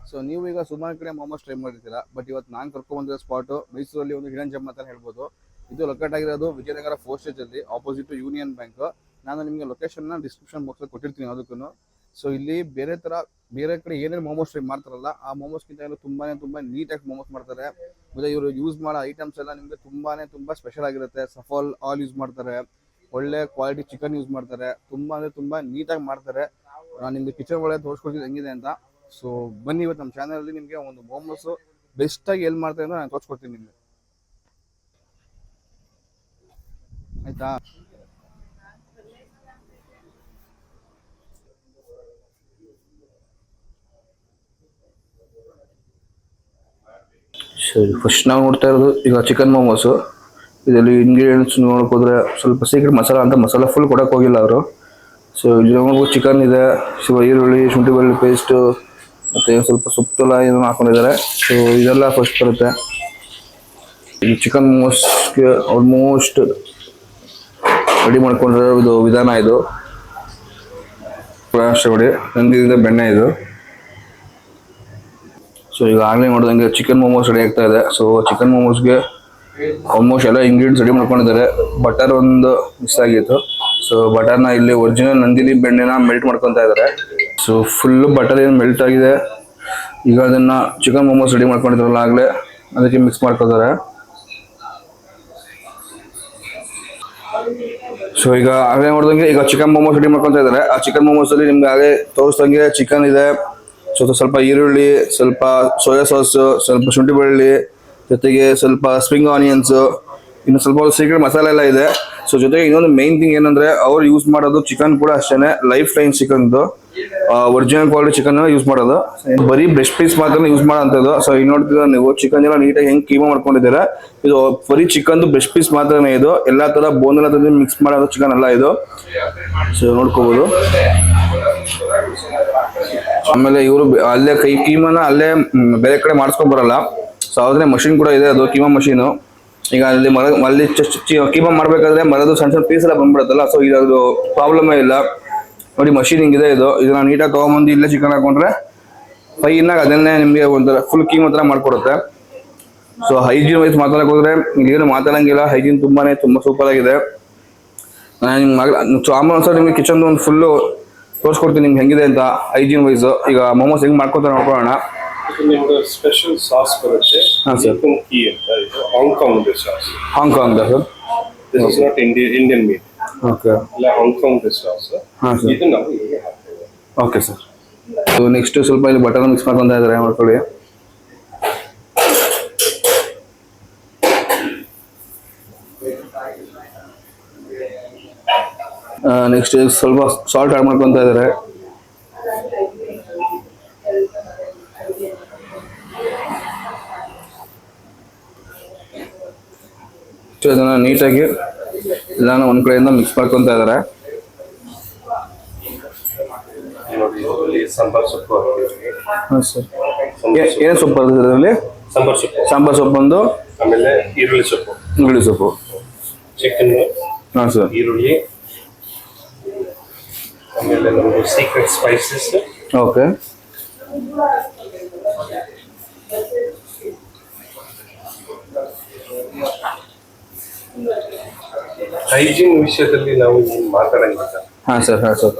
So ನೀವು ಈಗ ಸುಮಾರು ಕಡೆ ಮೊಮೋಸ್ ಟ್ರೈ ಮಾಡಿರ್ತೀರಾ, ಬಟ್ ಇವತ್ತು ನಾನು ಕರ್ಕೊಂಡ್ಬಂದಿರೋ ಸ್ಪಾಟು ಮೈಸೂರಲ್ಲಿ ಒಂದು ಹಿಡನ್ ಜಮ್ ಅಂತ ಹೇಳ್ಬೋದು. ಇದು ಲೊಕೇಟ್ ಆಗಿರೋದು ವಿಜಯನಗರ 4th ಸ್ಟೇಜ್ ಅಲ್ಲಿ, ಆಪೋಸಿಟ್ ಯೂನಿಯನ್ ಬ್ಯಾಂಕ್. ನಾನು ನಿಮಗೆ ಲೊಕೇಶನ್ ಡಿಸ್ಕ್ರಿಪ್ಷನ್ ಬಾಕ್ಸ್ ಕೊಟ್ಟಿರ್ತೀನಿ ಅದಕ್ಕೂ. ಸೊ ಇಲ್ಲಿ ಬೇರೆ ಕಡೆ ಏನೇನು ಮೊಮೋಸ್ ಟ್ರೈ ಮಾಡ್ತಾರಲ್ಲ, ಆ ಮೊಮೋಸ್ಗಿಂತ ಎಲ್ಲ ತುಂಬಾ ನೀಟಾಗಿ ಮೊಮೋಸ್ ಮಾಡ್ತಾರೆ. ಮತ್ತೆ ಇವರು ಯೂಸ್ ಮಾಡೋ ಐಟಮ್ಸ್ ಎಲ್ಲ ನಿಮಗೆ ತುಂಬಾ ಸ್ಪೆಷಲ್ ಆಗಿರುತ್ತೆ. ಸಫಾಲ್ ಆಲ್ ಯೂಸ್ ಮಾಡ್ತಾರೆ, ಒಳ್ಳೆ ಕ್ವಾಲಿಟಿ ಚಿಕನ್ ಯೂಸ್ ಮಾಡ್ತಾರೆ, ತುಂಬಾ ನೀಟಾಗಿ ಮಾಡ್ತಾರೆ. ನಾನು ನಿಮ್ಗೆ ಕಿಚನ್ ಒಳಗೆ ತೋರಿಸ್ಕೊಡ್ತೀನಿ ಹೆಂಗಿದೆ ಅಂತ. ಸೊ ಬನ್ನಿ, ಇವತ್ತು ನಮ್ಮ ಚಾನಲಲ್ಲಿ ನಿಮಗೆ ಒಂದು ಮೊಮೋಸ್ ಬೆಸ್ಟಾಗಿ ಎಲ್ಲಿ ಮಾಡ್ತಾರೆ ಅಂತ ನಾನು ತೋರಿಸ್ಕೊಡ್ತೀನಿ ನಿಮಗೆ, ಆಯ್ತಾ? ಸರಿ, ಫಸ್ಟ್ ನಾವು ನೋಡ್ತಾ ಇರೋದು ಈಗ ಚಿಕನ್ ಮೊಮೋಸು. ಇದರಲ್ಲಿ ಇಂಗ್ರೀಡಿಯೆಂಟ್ಸ್ ನೋಡಕ್ ಹೋದ್ರೆ ಸ್ವಲ್ಪ ಸೀಕ್ರೆಟ್ ಮಸಾಲ ಅಂತ ಮಸಾಲ ಫುಲ್ ಕೊಡಕ್ಕೆ ಹೋಗಿಲ್ಲ ಅವರು. ಸೊ ಇಲ್ಲಿ ಚಿಕನ್ ಇದೆ, ಈರುಳ್ಳಿ, ಶುಂಠಿ ಬೆಳ್ಳುಳ್ಳಿ ಪೇಸ್ಟು, ಮತ್ತು ಸ್ವಲ್ಪ ಸೊಪ್ಪೆಲ್ಲ ಏನೋ ಹಾಕೊಂಡಿದ್ದಾರೆ. ಸೊ ಇದೆಲ್ಲ ಫಸ್ಟ್ ಬರುತ್ತೆ. ಈ ಚಿಕನ್ ಮೊಮೋಸ್ಗೆ ಆಲ್ಮೋಸ್ಟ್ ರೆಡಿ ಮಾಡ್ಕೊಂಡಿರೋ ಇದು ವಿಧಾನ. ಇದು ನೋಡಿ, ನಂದಿದೆ ಬೆಣ್ಣೆ ಇದು. ಸೊ ಈಗ ಆಗಲೇ ನೋಡಿದಂಗೆ ಚಿಕನ್ ಮೊಮೋಸ್ ರೆಡಿ ಆಗ್ತಾ ಇದೆ. ಸೊ ಚಿಕನ್ ಮೊಮೋಸ್ಗೆ ಆಲ್ಮೋಸ್ಟ್ ಎಲ್ಲ ಇಂಗ್ರೀಡಿಯೆಂಟ್ಸ್ ರೆಡಿ ಮಾಡ್ಕೊಂಡಿದ್ದಾರೆ. ಬಟರ್ ಒಂದು ಮಿಸ್ ಆಗಿತ್ತು. ಸೊ ಬಟರ್ನ ಇಲ್ಲಿ ಒರಿಜಿನಲ್ ನಂದಿನಿ ಬೆಣ್ಣೆನ ಮೆಲ್ಟ್ ಮಾಡ್ಕೊತಾ ಇದ್ದಾರೆ. ಸೊ ಫುಲ್ಲು ಬಟರ್ ಏನು ಮೆಲ್ಟ್ ಆಗಿದೆ. ಈಗ ಅದನ್ನ ಚಿಕನ್ ಮೊಮೋಸ್ ರೆಡಿ ಮಾಡ್ಕೊಂಡಿದ್ರಲ್ಲ ಆಗಲೇ, ಅದಕ್ಕೆ ಮಿಕ್ಸ್ ಮಾಡ್ಕೊತಾರೆ. ಸೊ ಈಗ ಆಗಲೇ ನೋಡಿದಂಗೆ ಈಗ ಚಿಕನ್ ಮೊಮೋಸ್ ರೆಡಿ ಮಾಡ್ಕೊತಾ ಇದ್ದಾರೆ. ಆ ಚಿಕನ್ ಮೊಮೋಸ್ ಅಲ್ಲಿ ನಿಮ್ಗೆ ಆಗಲೇ ತೋರಿಸ್ದಂಗೆ ಚಿಕನ್ ಇದೆ, ಸ್ವಲ್ಪ ಈರುಳ್ಳಿ, ಸ್ವಲ್ಪ ಸೋಯಾ ಸಾಸ್, ಸ್ವಲ್ಪ ಶುಂಠಿ ಬೆಳ್ಳುಳ್ಳಿ, ಜೊತೆಗೆ ಸ್ವಲ್ಪ ಸ್ಪ್ರಿಂಗ್ ಆನಿಯನ್ಸ್, ಇನ್ನು ಸ್ವಲ್ಪ ಸೀಕ್ರೆಟ್ ಮಸಾಲೆ ಎಲ್ಲ ಇದೆ. ಸೊ ಜೊತೆಗೆ ಇನ್ನೊಂದು ಮೇನ್ ಥಿಂಗ್ ಏನಂದ್ರೆ, ಅವ್ರು ಯೂಸ್ ಮಾಡೋದು ಚಿಕನ್ ಕೂಡ ಅಷ್ಟೇನೆ ಲೈಫ್ ಲೈನ್ ಚಿಕನ್ದು, ಒರಿಜಿನಲ್ ಕ್ವಾಲಿಟಿ ಚಿಕನ್ ಯೂಸ್ ಮಾಡೋದು. ಬರೀ ಬ್ರೆಸ್ಟ್ ಪೀಸ್ ಮಾತ್ರ ಯೂಸ್ ಮಾಡೋಂಥದ್ದು. ಸೊ ಈಗ ನೋಡ್ತೀರ ನೀವು, ಚಿಕನ್ ಎಲ್ಲ ನೀಟಾಗಿ ಹೆಂಗೆ ಕೀಮಾ ಮಾಡ್ಕೊಂಡಿದ್ದೀರಾ. ಇದು ಬರೀ ಚಿಕನ್ದು ಬ್ರೆಸ್ಟ್ ಪೀಸ್ ಮಾತ್ರನೇ. ಇದು ಎಲ್ಲಾ ತರ ಬೋನ್ ಎಲ್ಲ ತಂದು ಮಿಕ್ಸ್ ಮಾಡೋದು ಚಿಕನ್ ಅಲ್ಲ ಇದು. ಸೊ ನೋಡ್ಕೋಬಹುದು. ಆಮೇಲೆ ಇವರು ಅಲ್ಲೇ ಕೀಮಾನ ಅಲ್ಲೇ ಬೇರೆ ಕಡೆ ಮಾಡಿಸ್ಕೊಂಡ್ ಬರಲ್ಲ. ಸೊ ಅದೇ ಮಷಿನ್ ಕೂಡ ಇದೆ, ಅದು ಕೀಮಾ ಮಷೀನು. ಈಗ ಅಲ್ಲಿ ಕೀಮಾ ಮಾಡ್ಬೇಕಾದ್ರೆ ಮರದು ಸಣ್ಣ ಪೀಸ್ ಎಲ್ಲ ಬಂದ್ಬಿಡುತ್ತಲ್ಲ. ಸೊ ಇದಾದ್ರು ಪ್ರಾಬ್ಲಮೇ ಇಲ್ಲ. ನೋಡಿ ಮಷೀನ್ ಹಿಂಗಿದೆ ಇದು. ಇದನ್ನ ನೀಟಾಗಿ ತಗೊಂಬಂದು ಇಲ್ಲೇ ಚಿಕನ್ ಹಾಕೊಂಡ್ರೆ ಫೈನಾಗಿ ಅದನ್ನೇ ನಿಮಗೆ ಒಂಥರ ಫುಲ್ ಕೀಮಾ ಹತ್ರ ಮಾಡ್ಕೊಡುತ್ತೆ. ಸೊ ಹೈಜೀನ್ ವೈಸ್ ಮಾತಾಡಕ್ ಹೋದ್ರೆ ಏನು ಮಾತಾಡಂಗಿಲ್ಲ. ಹೈಜೀನ್ ತುಂಬಾ ಸೂಪರ್ ಆಗಿದೆ. ಆಮೇಲೆ ಒಂದ್ಸಲ ನಿಮ್ಗೆ ಕಿಚನ್ ಒಂದು ಫುಲ್ಲು ತೋರಿಸ್ಕೊಡ್ತೀನಿ ನಿಮ್ಗೆ ಹೆಂಗಿದೆ ಅಂತ ಹೈಜೀನ್ ವೈಸ್. ಈಗ ಮೊಮೋಸ್ ಹೆಂಗ್ ಮಾಡ್ಕೊತಾರೆ ನೋಡ್ಕೊಳ್ಳೋಣ. ನಿಮ್ದು ಸ್ಪೆಷಲ್ ಸಾಸ್ ಬರುತ್ತೆ. ಹಾಂ ಸರ್. ಕಿ ಅಂತ, ಇದು Hong Kong sauce. Hong Kong sir. This is not Indian made. Okay. ಇಲ್ಲ, ಹಾಂಗ್ಕಾಂಗ್ ಸಾಸ್. ಹಾಂ ಸರ್. ಇದು ನಾವು ಹೀಗೆ ಹಾಕ್ತೇವೆ. Okay sir. ಸೊ ನೆಕ್ಸ್ಟ್ ಸ್ವಲ್ಪ ಇಲ್ಲಿ ಬಟರ್ ಮಿಕ್ಸ್ ಮಾಡ್ಕೊಂತ ಇದ್ದಾರೆ, ಮಾಡ್ಕೊಳ್ಳಿ. ನೆಕ್ಸ್ಟ್ ಸ್ವಲ್ಪ ಸಾಲ್ಟ್ ಆಡ್ ಮಾಡ್ಕೊಂತ ಇದ್ದಾರೆ. ಅದನ್ನ ನೀಟಾಗಿ ಎಲ್ಲಾನು ಒಂದ್ ಕಡೆಯಿಂದ ಮಿಕ್ಸ್ ಮಾಡ್ಕೊಂತ ಇದ್ದಾರೆ. ಸಾಂಬಾರ್ ಸೊಪ್ಪು ಹಾಕ್ತೀವಿ. ಹಾಂ ಸರ್. ಏನು ಸೊಪ್ಪು ಬರ್ತದೆ ಅದರಲ್ಲಿ? ಸಾಂಬಾರ್ ಸೊಪ್ಪು ಒಂದು, ಆಮೇಲೆ ಈರುಳ್ಳಿ ಸೊಪ್ಪು, ಚಿಕನ್. ಹಾಂ ಸರ್. ಈರುಳ್ಳಿ, ಆಮೇಲೆ ನಮ್ದು ಸೀಕ್ರೆಟ್ ಸ್ಪೈಸಸ್. ಓಕೆ. ಹೈಜೀನ್ ವಿಷಯದಲ್ಲಿ ನಾವು ಮಾತಾಡಂಗಿಲ್ಲ. ಹಾಂ ಸರ್. ಹಾಂ ಸರ್.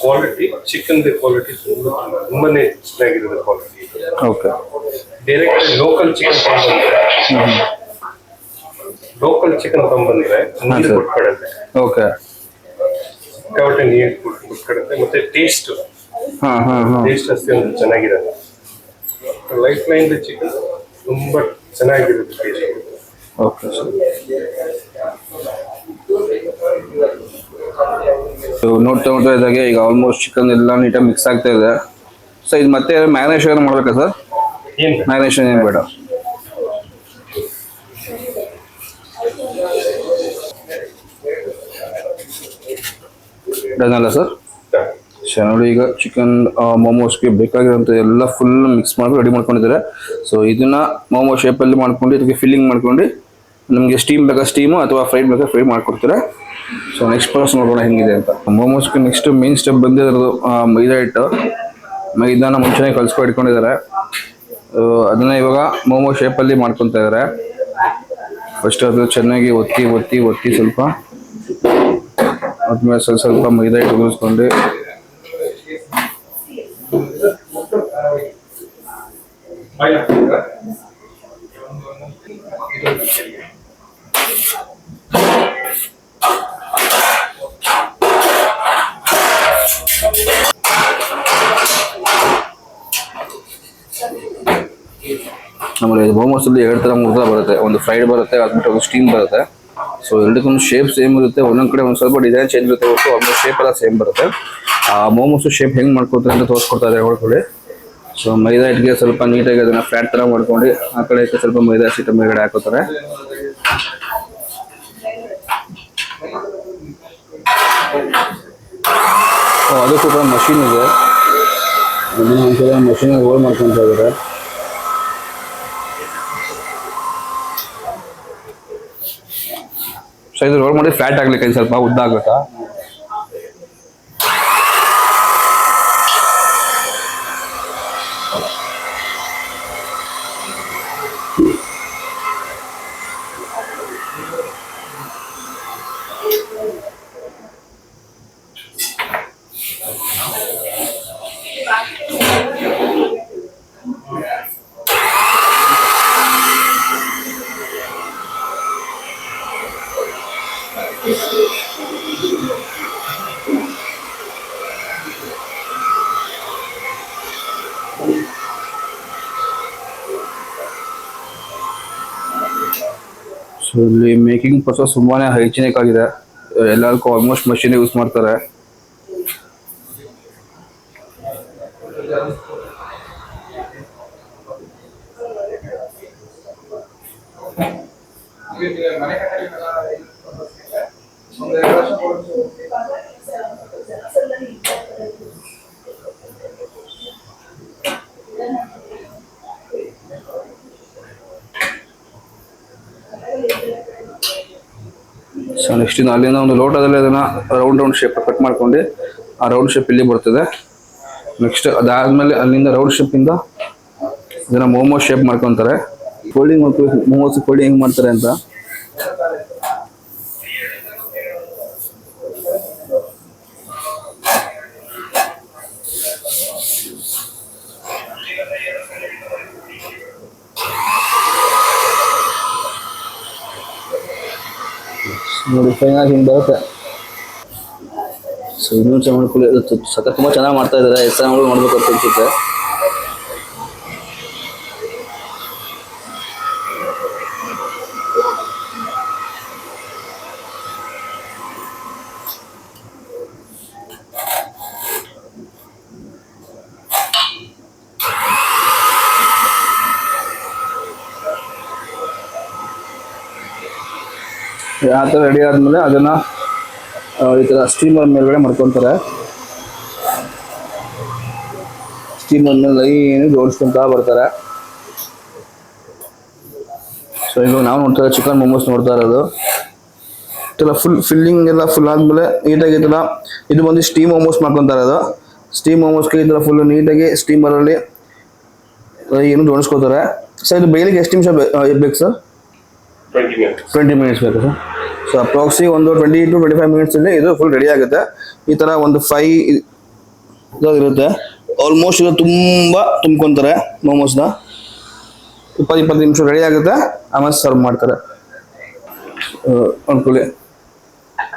ಕ್ವಾಲಿಟಿ, ಚಿಕನ್ ಕ್ವಾಲಿಟಿ ತುಂಬಾನೇ ಚೆನ್ನಾಗಿರುತ್ತೆ quality. Okay. Direct local chicken ತಂಬಂದ್ರೆ ನೀರು ಬಿಟ್ಕೊಡುತ್ತೆ. ಓಕೆ. ಸಿಕ್ಕಾಪಟ್ಟೆ ನೀರು ಬಿಟ್ಕೊಡುತ್ತೆ. ಮತ್ತೆ ಟೇಸ್ಟ್ ಅಷ್ಟೇ ಒಂದು ಚೆನ್ನಾಗಿರಲ್ಲ. ಲೈಫ್ ಲೈನ್ ಚಿಕನ್ ತುಂಬಾ ಚೆನ್ನಾಗಿರುತ್ತೆ ಟೇಸ್ಟ್. ಓಕೆ. ನೋಡ್ತಾ ಇದ್ದಾಗೆ ಈಗ ಆಲ್ಮೋಸ್ಟ್ ಚಿಕನ್ ಎಲ್ಲ ನೀಟಾಗಿ ಮಿಕ್ಸ್ ಆಗ್ತಾ ಇದೆ. ಸೊ ಇದು ಮತ್ತೆ ಮ್ಯಾರಿನೇಷನ್ ಮಾಡ್ಬೇಕಾ ಸರ್? ಮ್ಯಾರಿನೇಷನ್ ಏನು ಬೇಡ. ಡನ್ ಅಲ್ಲ ಸರ್? ನೋಡಿ, ಈಗ ಚಿಕನ್ ಮೊಮೋಸ್ಗೆ ಬೇಕಾಗಿರೋಂಥ ಎಲ್ಲ ಫುಲ್ ಮಿಕ್ಸ್ ಮಾಡ್ಕೊಂಡು ರೆಡಿ ಮಾಡ್ಕೊಂಡಿದ್ದಾರೆ. ಸೊ ಇದನ್ನ ಮೊಮೋ ಶೇಪಲ್ಲಿ ಮಾಡ್ಕೊಂಡು ಇದಕ್ಕೆ ಫಿಲ್ಲಿಂಗ್ ಮಾಡ್ಕೊಂಡು ನಮಗೆ ಸ್ಟೀಮ್ ಬೇಕಾ ಸ್ಟೀಮು ಅಥವಾ ಫ್ರೈಡ್ ಬೇಕಾ ಫ್ರೈ ಮಾಡ್ಕೊಡ್ತಾರೆ. ಸೊ ನೆಕ್ಸ್ಟ್ ಪ್ರಾಸೆಸ್ ನೋಡೋಣ ಹೆಂಗಿದೆ ಅಂತ. ಮೊಮೋಸ್ಗೆ ನೆಕ್ಸ್ಟ್ ಮೇನ್ ಸ್ಟೆಪ್ ಬಂದಿರೋದು ಮೈದಾ ಹಿಟ್ಟು. ಮೈದಾನ ಮುಂಚೆನೇ ಕಲ್ಸ್ಕೊ ಇಟ್ಕೊಂಡಿದ್ದಾರೆ. ಅದನ್ನ ಇವಾಗ ಮೋಮೋ ಶೇಪಲ್ಲಿ ಮಾಡ್ಕೊತಾ ಇದ್ದಾರೆ. ಫಸ್ಟ್ ಅದು ಚೆನ್ನಾಗಿ ಒತ್ತಿ ಒತ್ತಿ ಒತ್ತಿ ಸ್ವಲ್ಪ ಆದ್ಮೇಲೆ ಸ್ವಲ್ಪ ಮೈದಾ ಹಿಟ್ಟು ಉದುರಿಸ್ಕೊಂಡು ಆಮೇಲೆ ಮೋಮೋಸಲ್ಲಿ 2 ಥರ 3 ಥರ ಬರುತ್ತೆ. ಒಂದು ಫ್ರೈಡ್ ಬರುತ್ತೆ, ಅದ್ಬಿಟ್ಟು ಒಂದು ಸ್ಟೀಮ್ ಬರುತ್ತೆ. ಸೊ ಎರಡಕ್ಕೂ ಶೇಪ್ ಸೇಮ್ ಇರುತ್ತೆ. ಒಂದೊಂದು ಕಡೆ ಒಂದು ಸ್ವಲ್ಪ ಡಿಸೈನ್ ಚೇಂಜ್ ಇರುತ್ತೆ ಹೊರತು ಆಲ್ಮೋಸ್ಟ್ ಶೇಪ್ ಎಲ್ಲ ಸೇಮ್ ಬರುತ್ತೆ. ಆ ಮೋಮೋಸು ಶೇಪ್ ಹೆಂಗೆ ಮಾಡ್ಕೊತಾರೆ ಅಂತ ತೋರಿಸ್ಕೊಡ್ತಾ ಇದ್ದಾರೆ ಹೊರಗಡೆ. ಸೊ ಮೈದಾ ಹಿಟ್ಟಿಗೆ ಸ್ವಲ್ಪ ನೀಟಾಗಿ ಅದನ್ನು ಫ್ಲಾಟ್ ಥರ ಮಾಡ್ಕೊಂಡು ಆ ಕಡೆ ಸ್ವಲ್ಪ ಮೈದಾ ಹಿಟ್ಟು ಮೇಲ್ಗಡೆ ಹಾಕೋತಾರೆ. ಅದಕ್ಕೂ ಕೂಡ ಮಷೀನ್ ಇದೆ. ಒಂದ್ಸಲ ಮಷೀನ್ ರೋಲ್ ಮಾಡ್ಕೊತಾ ಇದ್ದಾರೆ. ಸೊ ಇದು ರೋಲ್ ಮಾಡಿ ಫ್ಲಾಟ್ ಆಗ್ಲಿಕ್ಕೆ ಸ್ವಲ್ಪ ಉದ್ದ ಆಗ್ಬೇಕಾ. ಸೊ ಇಲ್ಲಿ ಮೇಕಿಂಗ್ ಪ್ರೊಸೆಸ್ ತುಂಬಾನೇ ಹೈಜಿನಿಕ್ ಆಗಿದೆ. ಎಲ್ಲರಿಗೂ ಆಲ್ಮೋಸ್ಟ್ ಮಷೀನ್ ಯೂಸ್ ಮಾಡ್ತಾರೆ. ಸೊ ನೆಕ್ಸ್ಟ್ ಅಲ್ಲಿಂದ ಒಂದು ಲೋಟದಲ್ಲಿ ಅದನ್ನ ರೌಂಡ್ ಶೇಪ್ ಕಟ್ ಮಾಡ್ಕೊಂಡು ಆ ರೌಂಡ್ ಶೇಪ್ ಇಲ್ಲಿ ಬರ್ತದೆ. ನೆಕ್ಸ್ಟ್ ಅದಾದ್ಮೇಲೆ ಅಲ್ಲಿಂದ ರೌಂಡ್ ಶೇಪ್ ಇಂದ ಇದನ್ನ ಮೋಮೋ ಶೇಪ್ ಮಾಡ್ಕೊಂತಾರೆ. ಫೋಲ್ಡಿಂಗ್ ಮೋಮೋಸ್ ಫೋಲ್ಡಿಂಗ್ ಹೆಂಗ್ ಮಾಡ್ತಾರೆ ಅಂತ ನೋಡಿ ಫೈನಲ್ ಹಿಂಗೆ ಬರುತ್ತೆ. ಸೊ ಇನ್ನೊಂದು ಚೆನ್ನಾಗಿ ಮಾಡ್ಕೊಳ್ಳಿ. ಅದು ಸಕ್ಕ ತುಂಬ ಚೆನ್ನಾಗಿ ಮಾಡ್ತಾ ಇದ್ದಾರೆ. ಹೆಸರು ಮಾಡ್ಬೇಕು ಅಂತ ಅನ್ಸುತ್ತೆ. ಆ ಥರ ರೆಡಿ ಆದಮೇಲೆ ಅದನ್ನು ಈ ಥರ ಸ್ಟೀಮರ್ ಮೇಲ್ಗಡೆ ಮಾಡ್ಕೊತಾರೆ. ಸ್ಟೀಮರ್ ಮೇಲೆ ಲೈನ್ ಜೋಡಿಸ್ಕೊಂತ ಬರ್ತಾರೆ. ಸೊ ಇವಾಗ ನಾವು ನೋಡ್ತಾ ಇರೋದು ಚಿಕನ್ ಮೋಮೋಸ್ ನೋಡ್ತಾ ಇರೋದು. ಇದೆಲ್ಲ ಫುಲ್ ಫಿಲ್ಲಿಂಗ್ ಎಲ್ಲ ಫುಲ್ ಆದಮೇಲೆ ನೀಟಾಗಿ ಈ ಥರ ಇದು ಬಂದು ಸ್ಟೀಮ್ ಮೋಮೋಸ್ ಮಾಡ್ಕೊತಾ ಇರೋದು. ಸ್ಟೀಮ್ ಮೋಮೋಸ್ಗೆ ಈ ಥರ ಫುಲ್ ನೀಟಾಗಿ ಸ್ಟೀಮರಲ್ಲಿ ಏನು ಜೋಡಿಸ್ಕೋತಾರೆ. ಸರ್ ಇದು ಬೇಯಲಿಕ್ಕೆ ಎಷ್ಟು ನಿಮಿಷ ಬೇಕು ಸರ್? 20 ಮಿನಿಟ್ಸ್ ಬೇಕು ಸರ್. ಸೊ ಅಪ್ರಾಕ್ಸಿ ಒಂದು 20 to 25 ಮಿನಿಟ್ಸಲ್ಲಿ ಇದು ಫುಲ್ ರೆಡಿ ಆಗುತ್ತೆ. ಈ ಥರ ಒಂದು 5 ಇರುತ್ತೆ. ಆಲ್ಮೋಸ್ಟ್ ಇದು ತುಂಬ ತುಂಬ್ಕೊತಾರೆ ಮೋಮೋಸ್ನ. 20 ನಿಮಿಷ ರೆಡಿ ಆಗುತ್ತೆ. ಆಮೇಲೆ ಸರ್ವ್ ಮಾಡ್ತಾರೆ. ಅನ್ಕೊಳ್ಳಿ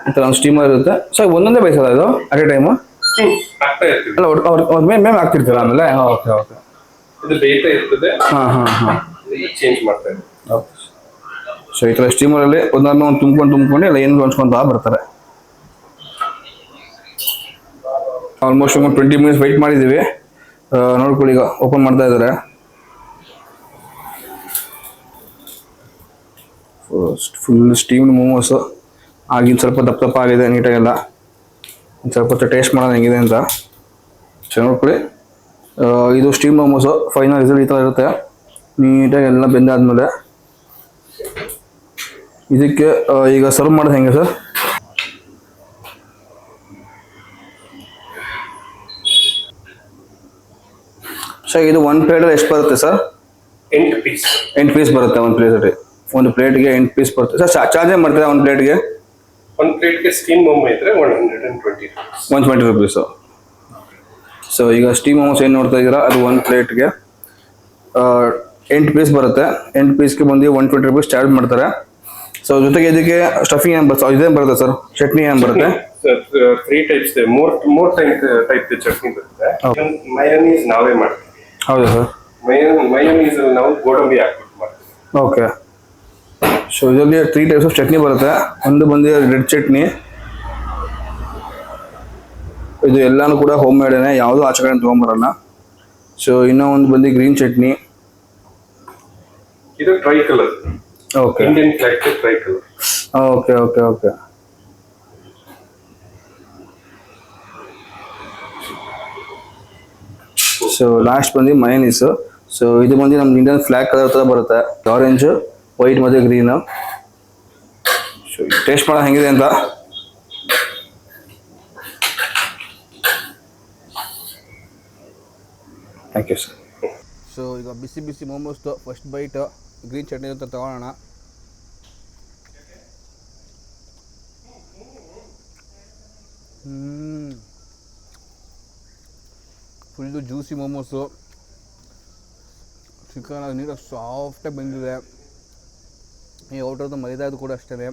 ಈ ಥರ ಒಂದು ಸ್ಟೀಮರ್ ಇರುತ್ತೆ. ಸೊ ಒಂದೊಂದೇ ಬೇಯಿಸಲ್ಲ ಇದು ಅಟ್ ಎ ಟೈಮು? ಅಲ್ಲ ಅವ್ರ ಮೇಲೆ ಹಾಕ್ತಿರ್ತೀರ ಆಮೇಲೆ? Okay okay. ಹಾಂ ಚೇಂಜ್ ಮಾಡ್ತಾರೆ. ಓಕೆ. ಸೊ ಈ ಥರ ಸ್ಟೀಮರಲ್ಲಿ ಒಂದೊಂದು ತುಂಬ್ಕೊಂಡು ಎಲ್ಲ ಏನು ಹೊಂಚ್ಕೊಂತ ಬರ್ತಾರೆ. ಆಲ್ಮೋಸ್ಟ್ ಒಂದು 20 ಮಿನಿಟ್ಸ್ ವೆಯ್ಟ್ ಮಾಡಿದ್ದೀವಿ. ನೋಡ್ಕೊಳ್ಳಿ ಈಗ ಓಪನ್ ಮಾಡ್ತಾ ಇದ್ದಾರೆ. ಫುಲ್ ಸ್ಟೀಮ್ಡ್ ಮೋಮೋಸು ಆಗಿನ ಸ್ವಲ್ಪ ದಪ್ಪ ಆಗಿದೆ ನೀಟಾಗೆಲ್ಲ. ಸ್ವಲ್ಪ ಹೊತ್ತು ಟೇಸ್ಟ್ ಮಾಡೋದು ಹೆಂಗಿದೆ ಅಂತ ಚೆನ್ನಾಗಿ ನೋಡ್ಕೊಳ್ಳಿ. ಇದು ಸ್ಟೀಮ್ ಮೋಮೋಸು ಫೈನಲ್ ರಿಸಲ್ಟ್ ಈ ಥರ ಇರುತ್ತೆ. ನೀಟಾಗಿ ಎಲ್ಲ ಬೆಂದಾದ್ಮೇಲೆ ಇದಕ್ಕೆ ಈಗ ಸರ್ವ್ ಮಾಡೋದು ಹೆಂಗೆ ಸರ್? ಸರ್ ಇದು ಒಂದು ಪ್ಲೇಟಲ್ಲಿ ಎಷ್ಟು ಬರುತ್ತೆ ಸರ್? 8 ಪೀಸ್. 8 ಪೀಸ್ ಬರುತ್ತೆ ಒಂದು ಪ್ಲೇಟಲ್ಲಿ. ಒಂದು ಪ್ಲೇಟ್ಗೆ 8 ಪೀಸ್ ಬರುತ್ತೆ ಸರ್. ಚಾರ್ಜ್ ಏನು ಮಾಡ್ತೀರಾ ಒಂದು ಪ್ಲೇಟ್ಗೆ? ಒಂದು ಪ್ಲೇಟ್ಗೆ ಸ್ಟೀಮ್ ಮೊಮೊ ಇದ್ರೆ 120 rupees. 120 rupees. ಸೊ ಈಗ ಸ್ಟೀಮ್ ಮೊಮೋಸ್ ಏನು ನೋಡ್ತಾ ಇದ್ದೀರಾ, ಅದು ಒಂದು ಪ್ಲೇಟ್ಗೆ 8 ಪೀಸ್ ಬರುತ್ತೆ. 8 ಪೀಸ್ಗೆ ಬಂದು 120 rupees ಚಾರ್ಜ್ ಮಾಡ್ತಾರೆ. ಸೊ ಜೊತೆಗೆ ಇದಕ್ಕೆ ಸ್ಟಫಿಂಗ್ ಏನು ಬರುತ್ತೆ, ಇದೇನು ಬರುತ್ತೆ ಸರ್? ಚಟ್ನಿ ಏನು ಬರುತ್ತೆ? 3 types ಇದೆ. ಮೂರ್ ಟೈಪ್ ಚಟ್ನಿ ಬರುತ್ತೆ. ಮಯೋನೀಸ್ ನಾವೇ ಮಾಡ್ತೀವಿ. ಹೌದಾ ಸರ್? ಮಯೋನೀಸ್ ನಾವು ಗೋಡಂಬಿ ಹಾಕ್ಬಿಟ್ಟು ಮಾಡ್ತೀವಿ. ಓಕೆ. ಸೊ ಇದರಲ್ಲಿ 3 types ಆಫ್ ಚಟ್ನಿ ಬರುತ್ತೆ. ಒಂದು ಬಂದು ರೆಡ್ ಚಟ್ನಿ, ಇದು ಎಲ್ಲಾನು ಕೂಡ ಹೋಮ್ ಮೇಡೇನೆ, ಯಾವುದೂ ಆಚೆ ಕಡೆ ತೊಗೊಂಬರಲ್ಲ. ಸೊ ಇನ್ನೂ ಒಂದು ಬಂದು ಗ್ರೀನ್ ಚಟ್ನಿ, ಇದು tricolour. Okay. Indian flag tricolour. Okay okay okay. So last ಬಂದು ಮಯೋನೀಸ್. ಸೊ ಇದು ಬಂದು ನಮ್ದು ಇಂಡಿಯನ್ ಫ್ಲಾಗ್ ಕಲರ್ ಥರ ಬರುತ್ತೆ, ಆರೆಂಜ್, ವೈಟ್ ಮತ್ತು ಗ್ರೀನು. ಸೊ ಟೇಸ್ಟ್ ಮಾಡೋದು ಹೆಂಗಿದೆ ಅಂತ. Thank you sir. ಸೊ ಈಗ ಬಿಸಿ ಬಿಸಿ ಮೋಮೋಸ್ದು ಫಸ್ಟ್ ಬೈಟ್ ಗ್ರೀನ್ ಚಟ್ನಿ ಅಂತ ತಗೊಳ್ಳೋಣ. ಫುಲ್ಲು ಜ್ಯೂಸಿ ಮೋಮೋಸು, ಚಿಕನ್ ಅದು ನೀಟಾಗಿ ಸಾಫ್ಟಾಗಿ ಬಂದಿದೆ. ಈ ಔಟರ್ದು ಮೈದಾದು ಕೂಡ ಅಷ್ಟೇ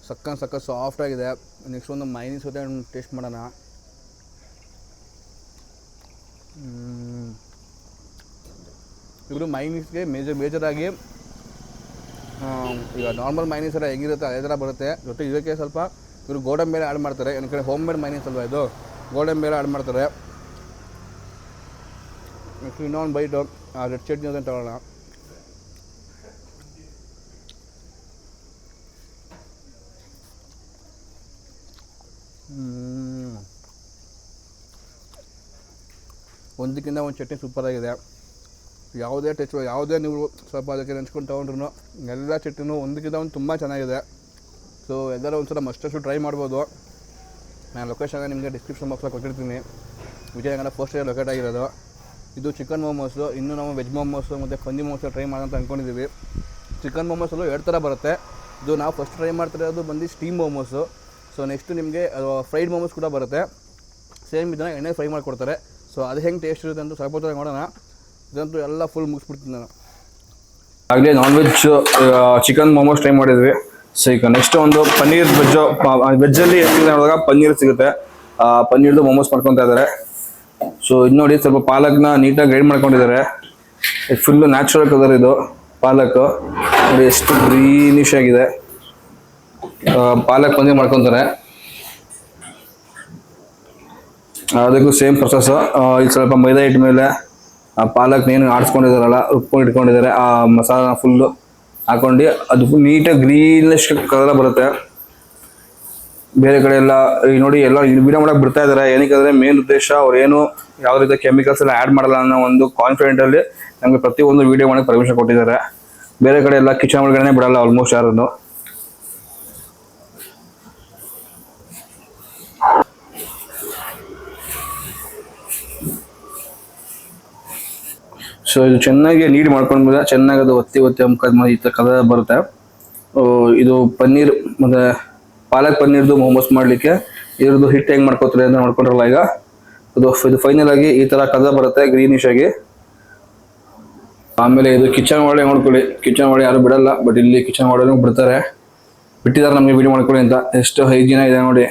ಸಕ್ಕ ಸಾಫ್ಟಾಗಿದೆ. ನೆಕ್ಸ್ಟ್ ಒಂದು ಮೈನೀಸ್ ಜೊತೆ ಟೇಸ್ಟ್ ಮಾಡೋಣ. ಇವರು ಮೈನೀಸ್ಗೆ ಮೇಜರಾಗಿ ಈಗ ನಾರ್ಮಲ್ ಮೈನೀಸ್ ಎಲ್ಲ ಹೆಂಗಿರುತ್ತೆ ಅದೇ ಥರ ಬರುತ್ತೆ. ಜೊತೆ ಇದಕ್ಕೆ ಸ್ವಲ್ಪ ಇವರು ಗೋಡಂಬಿ ಬೇಳೆ ಆ್ಯಡ್ ಮಾಡ್ತಾರೆ. ನನ್ನ ಕಡೆ ಹೋಮ್ ಮೇಡ್ ಮೈನೀಸ್ ಅಲ್ವಾ ಇದು, ಗೋಡಂಬಿ ಬೇಳೆ ಆ್ಯಡ್ ಮಾಡ್ತಾರೆ. ನೆಕ್ಸ್ಟ್ ಇನ್ನೊಂದು ಬೈಟು ರೆಡ್ ಚಟ್ನಿ ಅಂತ ತಗೊಳ್ಳೋಣ. ಒಂದಕ್ಕಿಂತ ಒಂದು ಚಟ್ನಿ ಸೂಪರಾಗಿದೆ. ಯಾವುದೇ ಟೇಸ್ಟ್, ಯಾವುದೇ ನೀವು ಸ್ವಲ್ಪ ಅದಕ್ಕೆ ನೆಂಚ್ಕೊಂಡು ತೊಗೊಂಡ್ರು ಎಲ್ಲ ಚಟ್ನಿನೂ ಒಂದಕ್ಕಿಂತ ಒಂದು ತುಂಬ ಚೆನ್ನಾಗಿದೆ. ಸೊ ಎಲ್ಲರೂ ಒಂದು ಸಲ ಮಸ್ಟಷ್ಟು ಟ್ರೈ ಮಾಡ್ಬೋದು. ನಾನು ಲೊಕೇಶನ್ ನಿಮಗೆ ಡಿಸ್ಕ್ರಿಪ್ಷನ್ ಬಾಕ್ಸಲ್ಲಿ ಕೊಟ್ಟಿರ್ತೀನಿ. ವಿಜಯನಗರ ಫಸ್ಟ್ ಲೊಕೇಟ್ ಆಗಿರೋದು. ಇದು ಚಿಕನ್ ಮೋಮೋಸು. ಇನ್ನೂ ನಾವು ವೆಜ್ ಮೋಮೋಸು ಮತ್ತು ಪನ್ನೀರ್ ಮೋಮೋಸ್ ಟ್ರೈ ಮಾಡೋಣ ಅಂತ ಅಂದ್ಕೊಂಡಿದ್ದೀವಿ. ಚಿಕನ್ ಮೋಮೋಸಲ್ಲೂ 2 ಥರ ಬರುತ್ತೆ. ಇದು ನಾವು ಫಸ್ಟ್ ಟ್ರೈ ಮಾಡ್ತಿರೋದು ಬಂದು ಸ್ಟೀಮ್ ಮೋಮೋಸು. ಸೊ ನೆಕ್ಸ್ಟು ನಿಮಗೆ ಫ್ರೈಡ್ ಮೋಮೋಸ್ ಕೂಡ ಬರುತ್ತೆ. ಸೇಮ್ ಇದನ್ನು ಎಣ್ಣೆ ಫ್ರೈ ಮಾಡಿಕೊಡ್ತಾರೆ. ಸೊ ಅದು ಹೆಂಗೆ ಟೇಸ್ಟ್ ಇರುತ್ತೆ ಅಂತ ಸ್ವಲ್ಪ ಹೊತ್ತು ನೋಡೋಣ. ಇದಂತೂ ಎಲ್ಲ ಫುಲ್ ಮುಗಿಸ್ಬಿಡ್ತೀನಿ ನಾನು. ಆಗಲೇ non veg chicken momos try ಮಾಡಿದ್ವಿ. ಸೊ ಈಗ ನೆಕ್ಸ್ಟ್ ಒಂದು ಪನ್ನೀರ್ ವೆಜ್ಜಲ್ಲಿ ನೋಡಿದಾಗ ಪನ್ನೀರ್ ಸಿಗುತ್ತೆ. ಪನ್ನೀರ್ದು ಮೋಮೋಸ್ ಮಾಡ್ಕೊತಾ ಇದ್ದಾರೆ. ಸೊ ಇದು ನೋಡಿ, ಸ್ವಲ್ಪ ಪಾಲಕ್ನ ನೀಟಾಗಿ ಗ್ರೈಂಡ್ ಮಾಡ್ಕೊಂಡಿದ್ದಾರೆ. ಫುಲ್ಲು ನ್ಯಾಚುರಲ್ ಕಲರ್ ಇದು ಪಾಲಕ್. ನೋಡಿ ಎಷ್ಟು ಗ್ರೀನಿಶ್ ಆಗಿದೆ. ಪಾಲಕ್ ಪನ್ನೀರ್ ಮಾಡ್ಕೊತಾರೆ. ಅದಕ್ಕೂ ಸೇಮ್ ಪ್ರೊಸೆಸ್. ಇಲ್ಲಿ ಸ್ವಲ್ಪ ಮೈದಾ ಹಿಟ್ಟು ಮೇಲೆ ಪಾಲಕ್ನೇನು ಆಡಿಸ್ಕೊಂಡಿದ್ದಾರಲ್ಲ, ರುಬ್ಕೊಂಡು ಇಟ್ಕೊಂಡಿದ್ದಾರೆ. ಆ ಮಸಾಲ ಫುಲ್ಲು ಹಾಕೊಂಡು ಅದು ನೀಟಾಗಿ ಗ್ರೀನಿಶ್ ಕಲರ್ ಬರುತ್ತೆ. ಬೇರೆ ಕಡೆ ಎಲ್ಲ ಈಗ ನೋಡಿ ಎಲ್ಲ ವಿಡಿಯೋ ಮಾಡಕ್ಕೆ ಬಿಡ್ತಾ ಇದ್ದಾರೆ. ಏನಕ್ಕೆ ಅಂದರೆ ಮೇನ್ ಉದ್ದೇಶ ಅವ್ರೇನು ಯಾವ ರೀತಿ ಕೆಮಿಕಲ್ಸ್ ಎಲ್ಲ ಆ್ಯಡ್ ಮಾಡಲ್ಲ ಅನ್ನೋ ಒಂದು ಕಾನ್ಫಿಡೆಂಟಲ್ಲಿ ನಮಗೆ ಪ್ರತಿಯೊಂದು ವಿಡಿಯೋ ಮಾಡಕ್ಕೆ ಪರ್ಮಿಷನ್ ಕೊಟ್ಟಿದ್ದಾರೆ. ಬೇರೆ ಕಡೆ ಎಲ್ಲ ಕಿಚನ್ ಒಳಗಡೆ ಬಿಡಲ್ಲ ಆಲ್ಮೋಸ್ಟ್ ಯಾರನ್ನು. ಸೊ ಇದು ಚೆನ್ನಾಗಿ ನೀಡ್ ಮಾಡ್ಕೊಂಡ್ಮೇಲೆ ಚೆನ್ನಾಗಿ ಅದು ಒತ್ತಿ ಅಮ್ಕದ ಈ ಥರ ಕಲರ್ ಬರುತ್ತೆ. ಇದು ಪನ್ನೀರ್ ಮತ್ತು ಪಾಲಕ್ ಪನ್ನೀರ್ದು ಮೋಮೋಸ್ ಮಾಡಲಿಕ್ಕೆ ಇದ್ರದ್ದು ಹಿಟ್ಟು ಹೆಂಗೆ ಮಾಡ್ಕೋತಾರೆ ಅಂತ ನೋಡ್ಕೊಂಡ್ರಲ್ಲ. ಈಗ ಇದು ಫೈನಲ್ ಆಗಿ ಈ ಥರ ಕಲರ್ ಬರುತ್ತೆ ಗ್ರೀನಿಶ್ ಆಗಿ. ಆಮೇಲೆ ಇದು ಕಿಚನ್ ಒಳಗೆ ನೋಡ್ಕೊಳ್ಳಿ. ಕಿಚನ್ ಒಳಗೆ ಯಾರು ಬಿಡಲ್ಲ, ಬಟ್ ಇಲ್ಲಿ ಕಿಚನ್ ಒಳಗೆ ಬಿಡ್ತಾರೆ. ಬಿಟ್ಟಿದ್ದಾರೆ ನಮಗೆ ವಿಡಿಯೋ ಮಾಡ್ಕೊಳ್ಳಿ ಅಂತ. ಎಷ್ಟು ಹೈಜೀನ್ ಇದೆ ನೋಡಿ.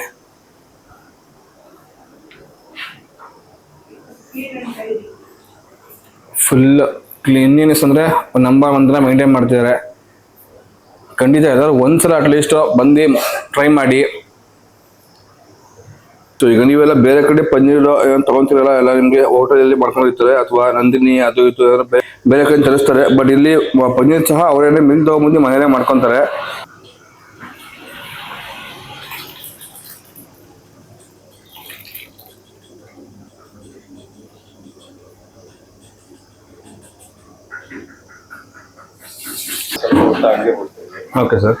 ಫುಲ್ ಕ್ಲೀನ್ಲಿನೆಸ್ ಅಂದರೆ ನಂಬರ್ 1 ಮೇಂಟೈನ್ ಮಾಡ್ತಿದ್ದಾರೆ. ಖಂಡಿತ ಎಲ್ಲರೂ ಒಂದ್ಸಲ ಅಟ್ಲೀಸ್ಟ್ ಬಂದು ಟ್ರೈ ಮಾಡಿ. ಸೊ ಈಗ ನೀವೆಲ್ಲ ಬೇರೆ ಕಡೆ ಪನ್ನೀರ್ ಏನು ತೊಗೊತಿರಲ್ಲ, ಎಲ್ಲ ನಿಮಗೆ ಹೋಟೆಲಲ್ಲಿ ಮಾಡ್ಕೊಂಡಿರ್ತಾರೆ ಅಥವಾ ನಂದಿನಿ ಅದು ಇದು ಬೇರೆ ಕಡೆ ತರಿಸ್ತಾರೆ. ಬಟ್ ಇಲ್ಲಿ ಪನ್ನೀರ್ ಸಹ ಅವರೇನೇ ಮಿಲ್ ತೊಗೊಂಬಂದು ಮನೇಲೆ ಮಾಡ್ಕೊತಾರೆ. Okay sir.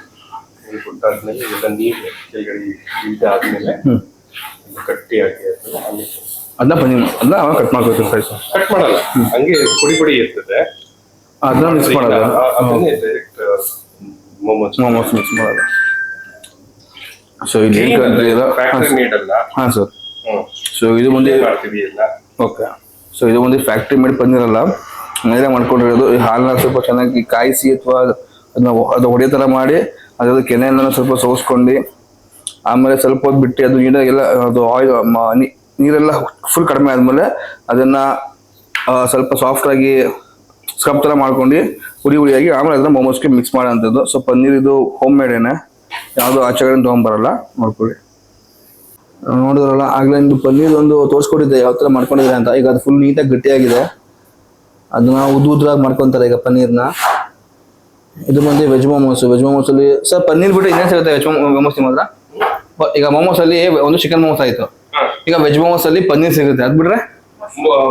ಕೊಟ್ಟಾದ್ಮೇಲೆ ಎಲ್ಲ ನೀರು ಕೆಳಗಡೆ ಇದಾದ್ಮೇಲೆ ಗಟ್ಟಿ ಆಗಿ ಅದನ್ನ ಅದನ್ನ ಕಟ್ ಮಾಡ್ಕೊಳ್ತೀನಿ ಸರ್. ಕಟ್ ಮಾಡಲ್ಲ, ಹಂಗೆ ಪುಡಿ ಪುಡಿ ಇರ್ತದೆ, ಅದನ್ನ ಮಿಕ್ಸ್ ಮಾಡೋದು. ಅದನ್ನೇ ಡೈರೆಕ್ಟ್ ಮೋಮೋಸ್ ಮಿಕ್ಸ್ ಮಾಡೋದು. ಸೊ ಇಲ್ಲಿ ಫ್ಯಾಕ್ಟರಿ ನೀಡಲ್ಲ. ಹಾಂ ಸರ್. ಸೊ ಇದು ಮುಂದೆ ಮಾಡ್ತಿದೆಯಲ್ಲ. ಓಕೆ. ಸೊ ಇದು ಒಂದು ಫ್ಯಾಕ್ಟ್ರಿ ಮೇಡ್ ಪನ್ನೀರ್ ಅಲ್ಲ, ಮನೇಲೆ ಮಾಡ್ಕೊಂಡಿರೋದು. ಈ ಹಾಲನ್ನ ಸ್ವಲ್ಪ ಚೆನ್ನಾಗಿ ಕಾಯಿಸಿ ಅಥವಾ ಅದು ಹೊಡೆಯೋ ಥರ ಮಾಡಿ ಅದ್ರದ್ದು ಕೆನೆಯನ್ನ ಸ್ವಲ್ಪ ಸೋಸ್ಕೊಂಡು ಆಮೇಲೆ ಸ್ವಲ್ಪ ಹೊತ್ತು ಬಿಟ್ಟು ಅದು ನೀರಾಗೆಲ್ಲ ಅದು ಆಯಿಲ್ ನೀರೆಲ್ಲ ಫುಲ್ ಕಡಿಮೆ ಆದಮೇಲೆ ಅದನ್ನು ಸ್ವಲ್ಪ ಸಾಫ್ಟಾಗಿ ಸ್ಕ್ರಬ್ ಥರ ಮಾಡ್ಕೊಂಡು ಹುರಿಯಾಗಿ ಆಮೇಲೆ ಅದನ್ನ ಮೋಮೋಸ್ಗೆ ಮಿಕ್ಸ್ ಮಾಡೋಂಥದ್ದು. ಸೊ ಪನ್ನೀರ್ ಇದು ಹೋಮ್ ಮೇಡೇನೆ, ಯಾವುದೋ ಆಚೆಗಡೆ ತೊಗೊಂಬರಲ್ಲ, ನೋಡ್ಕೊಳ್ಳಿ. ನೋಡಿದ್ರಲ್ಲ ಆಗಲೇ ನಿಮ್ದು ಪನ್ನೀರ್ ಒಂದು ತೋರಿಸ್ಕೊಟ್ಟಿದ್ದೆ ಯಾವ ಥರ ಮಾಡ್ಕೊಂಡಿದ್ರೆ ಅಂತ. ಈಗ ಅದು ಫುಲ್ ನೀಟಾಗಿ ಗಟ್ಟಿಯಾಗಿದೆ. ಅದನ್ನ ಉದ್ರಾಗಿ ಮಾಡ್ಕೊತಾರೆ ಈಗ ಪನ್ನೀರ್ನ. ಇದು ಬಂದು ವೆಜ್ ಮೋಮೋಸ್. ವೆಜ್ ಮೋಮೋಸಲ್ಲಿ ಸರ್ ಪನ್ನೀರ್ ಬಿಟ್ಟು ಇನ್ನೇನು ಸಿಗುತ್ತೆ ವೆಜ್ ಮೋಮೋಸ್ ನಿಮ್ಮ ಹತ್ರ? ಈಗ ಮೋಮೋಸಲ್ಲಿ ಒಂದು ಚಿಕನ್ ಮೋಮೋಸ್ ಆಯಿತು, ಈಗ ವೆಜ್ ಮೋಮೋಸಲ್ಲಿ ಪನ್ನೀರ್ ಸಿಗುತ್ತೆ. ಅದು ಬಿಟ್ರೆ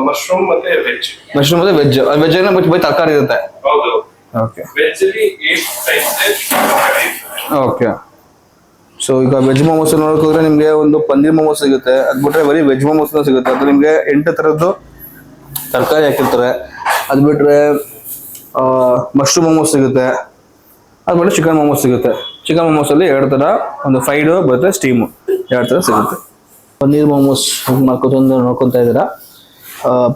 ಮಶ್ರೂಮ್ ಮತ್ತೆ ವೆಜ್. ಮಶ್ರೂಮ್ ಮತ್ತೆ ವೆಜ್. ವೆಜ್ ಬೈ ತರಕಾರಿ ಇರುತ್ತೆ. ಹೌದು. ಓಕೆ. ವೆಜ್ ಅಲ್ಲಿ 8 ಟೈಪ್ಸ್ ಓಕೆ. ಸೊ ಈಗ ವೆಜ್ ಮೋಮೋಸ್ ನೋಡೋಕೆ ನಿಮಗೆ ಒಂದು ಪನ್ನೀರ್ ಮೋಮೋಸ್ ಸಿಗುತ್ತೆ. ಅದು ಬಿಟ್ರೆ ಬರೀ ವೆಜ್ ಮೋಮೋಸ್ ಸಿಗುತ್ತೆ. ಅದು ನಿಮಗೆ 8 ಥರದ್ದು ತರಕಾರಿ ಹಾಕಿರ್ತಾರೆ. ಅದು ಬಿಟ್ರೆ ಮಶ್ರೂಮ್ ಮೋಮೋಸ್ ಸಿಗುತ್ತೆ. ಅದು ಬಿಟ್ಟರೆ ಚಿಕನ್ ಮೋಮೋಸ್ ಸಿಗುತ್ತೆ. ಚಿಕನ್ ಮೋಮೋಸಲ್ಲಿ 2 ಥರ, ಒಂದು ಫ್ರೈಡು ಬರುತ್ತೆ, ಸ್ಟೀಮು, 2 ಥರ ಸಿಗುತ್ತೆ. ಪನ್ನೀರ್ ಮೋಮೋಸ್ ಮಾಡ್ಕೊತಂದು ನೋಡ್ಕೊತಾ ಇದ್ದೀರಾ.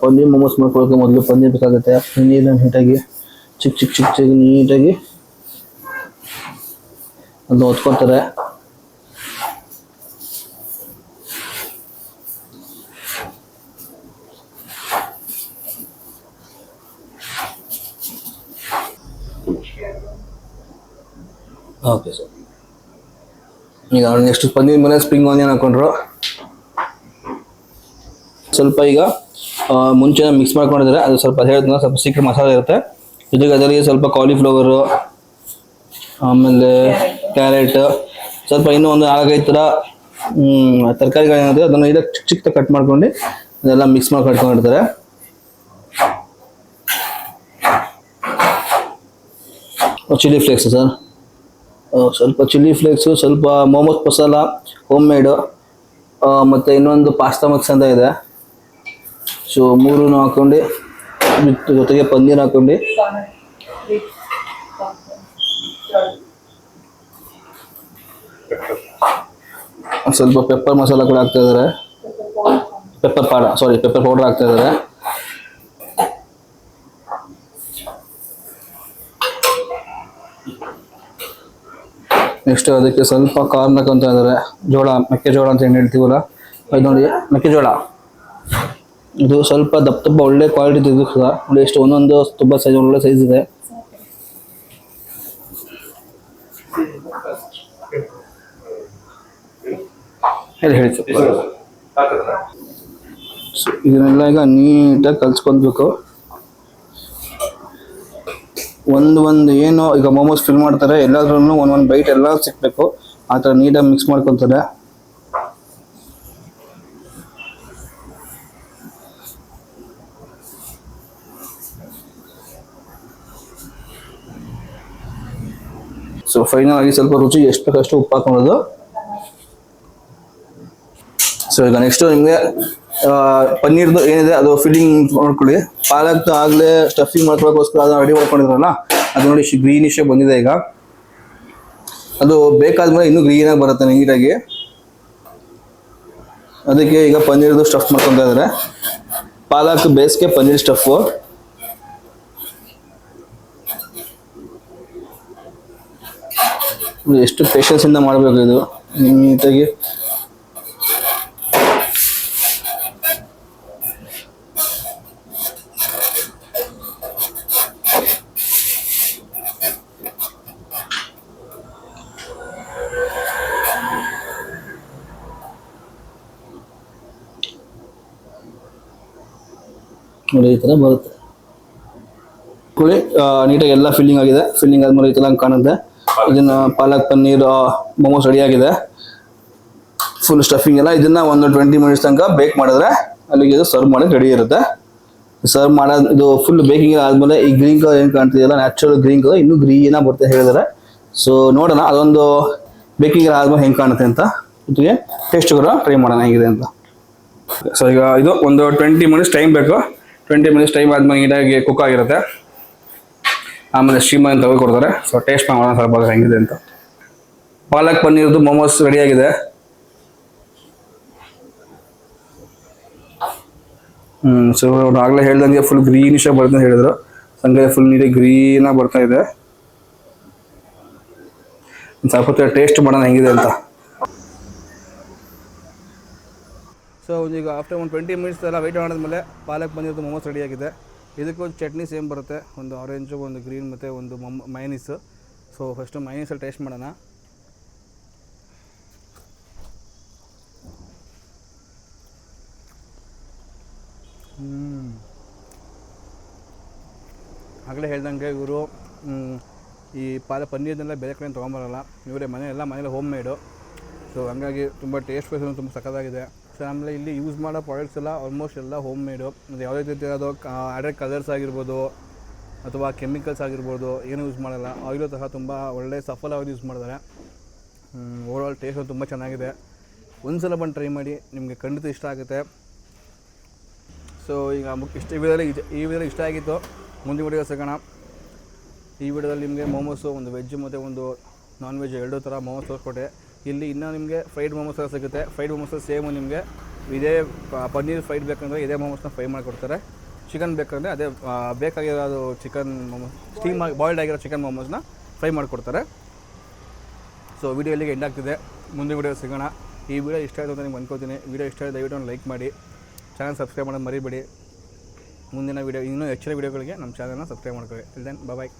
ಪನ್ನೀರ್ ಮೋಮೋಸ್ ಮಾಡ್ಕೊಳ್ಳೋಕೆ ಮೊದಲು ಪನ್ನೀರ್ ಬೇಕಾಗುತ್ತೆ. ಪನ್ನೀರ್ನ ನೀಟಾಗಿ ಚಿಕ್ಕ ನೀಟಾಗಿ ಅದನ್ನ ಹೊತ್ಕೊತಾರೆ. Okay sir. ಈಗ ನೆಕ್ಸ್ಟ್ ಪನ್ನೀರ್ ಮೇಲೆ ಸ್ಪ್ರಿಂಗ್ ಆನಿಯನ್ ಹಾಕೊಂಡ್ರು. ಸ್ವಲ್ಪ ಈಗ ಮುಂಚೆ ಮಿಕ್ಸ್ ಮಾಡ್ಕೊಂಡಿದ್ದಾರೆ, ಅದು ಸ್ವಲ್ಪ ಹೇಳಿದ್ನ ಸ್ವಲ್ಪ ಸೀಕ್ರೆಟ್ ಮಸಾಲೆ ಇರುತ್ತೆ. ಜೊತೆಗೆ ಅದರಲ್ಲಿ ಸ್ವಲ್ಪ ಕಾಲಿಫ್ಲವರು, ಆಮೇಲೆ ಕ್ಯಾರೆಟ್, ಸ್ವಲ್ಪ ಇನ್ನೂ ಒಂದು 4-5 ಥರ ತರಕಾರಿಗಳೇನಿದೆ ಅದನ್ನು ಈಗ ಚಿಕ್ಕ ಕಟ್ ಮಾಡ್ಕೊಂಡು ಅದೆಲ್ಲ ಮಿಕ್ಸ್ ಮಾಡಿ ಕಟ್ಕೊಂಡಿರ್ತಾರೆ. ಚಿಲ್ಲಿ ಫ್ಲೇಕ್ಸ್ ಸರ್, ಸ್ವಲ್ಪ ಚಿಲ್ಲಿ ಫ್ಲೇಕ್ಸು, ಸ್ವಲ್ಪ ಮೋಮೋಸ್ ಮಸಾಲ ಹೋಮ್ ಮೇಡು, ಮತ್ತು ಇನ್ನೊಂದು ಪಾಸ್ತಾ ಮಿಕ್ಸ್ ಅಂತ ಇದೆ. ಸೊ 3 ಹಾಕ್ಕೊಂಡು ಜೊತೆಗೆ ಪನ್ನೀರ್ ಹಾಕ್ಕೊಂಡು ಸ್ವಲ್ಪ ಪೆಪ್ಪರ್ ಮಸಾಲ ಕೂಡ ಹಾಕ್ತಾ ಇದ್ದಾರೆ. ಪೆಪ್ಪರ್ ಪೌಡರ್ ಹಾಕ್ತಾ ಇದ್ದಾರೆ. ನೆಕ್ಸ್ಟ್ ಅದಕ್ಕೆ ಸ್ವಲ್ಪ ಕಾರ್ನ್ ಹಾಕೊಂತ ಇದ್ದಾರೆ. ಮೆಕ್ಕೆಜೋಳ ಅಂತ ಏನು ಹೇಳ್ತೀವಲ್ಲ ಅದು ನೋಡಿ, ಮೆಕ್ಕೆಜೋಳ ಇದು ಸ್ವಲ್ಪ ದಪ್ಪ ಒಳ್ಳೆ ಕ್ವಾಲಿಟಿ ತೆಗೆದು ನೋಡಿ. ಎಷ್ಟು ಒಂದೊಂದು ತುಂಬ ಸೈಜ್ ಒಳ್ಳೆ ಸೈಜ್ ಇದೆ. ಹೇಳಿ ಇದನ್ನೆಲ್ಲ ಈಗ ನೀಟಾಗಿ ಕಲ್ಸ್ಕೊಬೇಕು. ಒಂದು ಏನು ಈಗ ಮೋಮೋಸ್ ಫಿಲ್ ಮಾಡ್ತಾರೆ ಎಲ್ಲಾದ್ರೂ ಒಂದೊಂದು ಬೈಟ್ ಎಲ್ಲ ಸಿಕ್ಬೇಕು, ಆ ಥರ ನೀಟಾಗಿ ಮಿಕ್ಸ್ ಮಾಡ್ಕೊತಾರೆ. ಸೊ ಫೈನಲ್ ಆಗಿ ಸ್ವಲ್ಪ ರುಚಿ ಎಷ್ಟು ಬೇಕಷ್ಟು ಉಪ್ಪು ಹಾಕೊಳ್ಳೋದು. ಸೊ ಈಗ ನೆಕ್ಸ್ಟ್ ನಿಮಗೆ ಪನ್ನೀರ್ದು ಏನಿದೆ ಅದು ಫಿಲ್ಲಿಂಗ್ ನೋಡ್ಕೊಳ್ಳಿ. ಪಾಲಕ್ ಆಗಲೇ ಸ್ಟಫಿಂಗ್ ಮಾಡ್ಕೊಳ್ಳೋಕ್ಕೋಸ್ಕರ ಅದನ್ನ ರೆಡಿ ಮಾಡ್ಕೊಂಡಿದ್ರಲ್ಲ, ಅದು ನೋಡಿ ಇಷ್ಟು ಗ್ರೀನಿಶ್ ಬಂದಿದೆ. ಈಗ ಅದು ಬೇಕಾದ್ಮೇಲೆ ಇನ್ನೂ ಗ್ರೀನಾಗಿ ಬರುತ್ತೆ ನೀಟಾಗಿ. ಅದಕ್ಕೆ ಈಗ ಪನ್ನೀರ್ದು ಸ್ಟಫ್ ಮಾಡ್ಕೊತಾ ಇದ್ದಾರೆ. ಪಾಲಕ್ ಬೇಸ್ಗೆ ಪನ್ನೀರ್ ಸ್ಟಫು. ಎಷ್ಟು ಪೇಷನ್ಸಿಂದ ಮಾಡಬೇಕು ಇದು ನೀಟಾಗಿ. ನೋಡಿ ಈ ಥರ ಬರುತ್ತೆ. ನೀಟಾಗಿ ಎಲ್ಲ ಫಿಲ್ಲಿಂಗ್ ಆಗಿದೆ. ಫಿಲ್ಲಿಂಗ್ ಆದ್ಮೇಲೆ ಈ ಥರ ಕಾಣುತ್ತೆ. ಇದನ್ನ ಪಾಲಕ್ ಪನ್ನೀರ್ ಮೋಮೋಸ್ ರೆಡಿ ಆಗಿದೆ. ಫುಲ್ ಸ್ಟಫಿಂಗ್ ಎಲ್ಲ. ಇದನ್ನ ಒಂದು 20 ಮಿನಿಟ್ಸ್ ತನಕ ಬೇಕ್ ಮಾಡಿದ್ರೆ ಅಲ್ಲಿಗೆ ಇದು ಸರ್ವ್ ಮಾಡೋಕ್ಕೆ ರೆಡಿ ಇರುತ್ತೆ. ಸರ್ವ್ ಮಾಡೋದು ಇದು ಫುಲ್ ಬೇಕಿಂಗ್ ಆದಮೇಲೆ ಈ ಗ್ರೀನ್ ಕಲರ್ ಏನು ಕಾಣ್ತಿದೆಯಲ್ಲ, ನ್ಯಾಚುರಲ್ ಗ್ರೀನ್ ಕಲರ್, ಇನ್ನೂ ಗ್ರೀನಾಗಿ ಬರುತ್ತೆ ಹೇಳಿದ್ದಾರೆ. ಸೊ ನೋಡೋಣ ಅದೊಂದು ಬೇಕಿಂಗ್ ಆದ್ಮೇಲೆ ಹೆಂಗೆ ಕಾಣುತ್ತೆ ಅಂತ. ಜೊತೆಗೆ ಟೇಸ್ಟ್ ಕೂಡ ಟ್ರೈ ಮಾಡೋಣ ಹೇಗಿದೆ ಅಂತ. ಸೊ ಈಗ ಇದು ಒಂದು 20 ಮಿನಿಟ್ಸ್ ಟೈಮ್ ಬೇಕು. 20 ಮಿನಿಟ್ಸ್ ಟೈಮ್ ಆದ್ಮೇಲೆ ನೀಟಾಗಿ ಕುಕ್ ಆಗಿರುತ್ತೆ. ಆಮೇಲೆ ಸ್ಟೀಮ್ ಅಂತ ಕೊಡ್ತಾರೆ. ಸೊ ಟೇಸ್ಟ್ ಮಾಡೋಣ ಸ್ವಲ್ಪ ಹೆಂಗಿದೆ ಅಂತ. ಪಾಲಕ್ ಪನ್ನೀರ್ದು ಮೋಮೋಸ್ ರೆಡಿಯಾಗಿದೆ. ಸೊ ಆಗಲೇ ಹೇಳ್ದಂಗೆ ಫುಲ್ ಗ್ರೀನಿಶ್ ಆಗಿ ಬರ್ತದೆ ಹೇಳಿದ್ರು. ಸಂಗತಿ ಫುಲ್ ನೀಟಾಗಿ ಗ್ರೀನಾಗಿ ಬರ್ತಾ ಇದೆ. ಸ್ವಲ್ಪ ಟೇಸ್ಟ್ ಮಾಡೋಣ ಹೆಂಗಿದೆ ಅಂತ. ಸೊ ಈಗ ಆಫ್ಟರ್ ಒಂದು 20 ಮಿನಿಟ್ಸ್ ಎಲ್ಲ ವೆಯ್ಟ್ ಮಾಡಿದ್ಮೇಲೆ ಪಾಲಕ್ ಪನ್ನೀರ್ದು ಮೋಮೋಸ್ ರೆಡಿಯಾಗಿದೆ. ಇದಕ್ಕೊಂದು ಚಟ್ನಿ ಸೇಮ್ ಬರುತ್ತೆ, ಒಂದು ಆರೆಂಜು, ಒಂದು ಗ್ರೀನ್ ಮತ್ತು ಒಂದು ಮೈನೀಸು. ಸೊ ಫಸ್ಟು ಮೈನೀಸಲ್ಲಿ ಟೇಸ್ಟ್ ಮಾಡೋಣ. ಆಗಲೇ ಹೇಳ್ದಂಗೆ ಇವರು ಈ ಪನ್ನೀರ್ನೆಲ್ಲ ಬೇರೆ ಕಡೆ ತೊಗೊಂಬರಲ್ಲ, ಇವರೇ ಮನೆಯಲ್ಲ ಹೋಮ್ ಮೇಡು. ಸೊ ಹಂಗಾಗಿ ತುಂಬ ಟೇಸ್ಟ್ ವೈಸ್ ತುಂಬ ಸಖತ್ತಾಗಿದೆ. ಸೊ ಆಮೇಲೆ ಇಲ್ಲಿ ಯೂಸ್ ಮಾಡೋ ಪ್ರಾಡಕ್ಟ್ಸ್ ಎಲ್ಲ ಆಲ್ಮೋಸ್ಟ್ ಎಲ್ಲ ಹೋಮ್ ಮೇಡು. ಅದು ಯಾವುದೇ ರೀತಿ ಅದು ಆ್ಯಡೆಡ್ ಕಲರ್ಸ್ ಆಗಿರ್ಬೋದು ಅಥವಾ ಕೆಮಿಕಲ್ಸ್ ಆಗಿರ್ಬೋದು ಏನು ಯೂಸ್ ಮಾಡಲ್ಲ. ಆಯಿಲು ಸಹ ತುಂಬ ಒಳ್ಳೆ ಸಫಲ್ ಆಯಿಲ್ ಯೂಸ್ ಮಾಡಿದ್ದಾರೆ. ಓವರಾಲ್ ಟೇಸ್ಟ್ ತುಂಬ ಚೆನ್ನಾಗಿದೆ. ಒಂದು ಸಲ ಬಂದು ಟ್ರೈ ಮಾಡಿ, ನಿಮಗೆ ಖಂಡಿತ ಇಷ್ಟ ಆಗುತ್ತೆ. ಸೊ ಈಗ ಈ ವಿಡಿಯೋದಲ್ಲಿ ಇಷ್ಟ ಆಗಿತ್ತು. ಮುಂದಿನ ವಿಡಿಯೋ ಸಿಗೋಣ. ಈ ವಿಡಿಯೋದಲ್ಲಿ ನಿಮಗೆ ಮೋಮೋಸು ಒಂದು ವೆಜ್ ಮತ್ತು ಒಂದು ನಾನ್ ವೆಜ್ ಎರಡೂ ಥರ ಮೋಮೋಸ್ ತೋರಿಸ್ಕೊಟ್ಟೆ. ಇಲ್ಲಿ ಇನ್ನೂ ನಿಮಗೆ ಫ್ರೈಡ್ ಮೋಮೋಸ್ ಸಿಗುತ್ತೆ. ಫ್ರೈಡ್ ಮೋಮೋಸ್ ಸೇಮು ನಿಮಗೆ ಇದೇ ಪನ್ನೀರ್ ಫ್ರೈಡ್ ಬೇಕಂದರೆ ಇದೇ ಮೋಮೋಸ್ನ ಫ್ರೈ ಮಾಡಿಕೊಡ್ತಾರೆ. ಚಿಕನ್ ಬೇಕಂದರೆ ಅದೇ ಬೇಕಾಗಿರೋದು ಚಿಕನ್ ಮೋಮೋಸ್ ಸ್ಟೀಮ್ ಆಗಿ ಬಾಯ್ಲ್ಡ್ ಆಗಿರೋ ಚಿಕನ್ ಮೋಮೋಸ್ನ ಫ್ರೈ ಮಾಡಿಕೊಡ್ತಾರೆ. ಸೊ ವಿಡಿಯೋ ಇಲ್ಲಿಗೆ ಎಂಡ್ ಆಗ್ತಿದೆ. ಮುಂದಿನ ವಿಡಿಯೋ ಸಿಗೋಣ. ಈ ವಿಡಿಯೋ ಇಷ್ಟ ಆಯಿತು ಅಂತ ನಿಮ್ಗೆ ಅನ್ಕೋತೀನಿ. ವಿಡಿಯೋ ಇಷ್ಟ ಆಯಿತು ದಯವಿಟ್ಟು ಲೈಕ್ ಮಾಡಿ, ಚಾನಲ್ ಸಬ್ಸ್ಕ್ರೈಬ್ ಮಾಡೋದು ಮರಿಬೇಡಿ. ಮುಂದಿನ ವಿಡಿಯೋ ಇನ್ನೂ ಹೆಚ್ಚಿನ ವಿಡಿಯೋಗಳಿಗೆ ನಮ್ಮ ಚಾನಲ್ನ ಸಬ್ಸ್ಕ್ರೈಬ್ ಮಾಡ್ಕೊಳ್ಳಿ. ಟಿಲ್ ದೆನ್ ಬಾಯ್.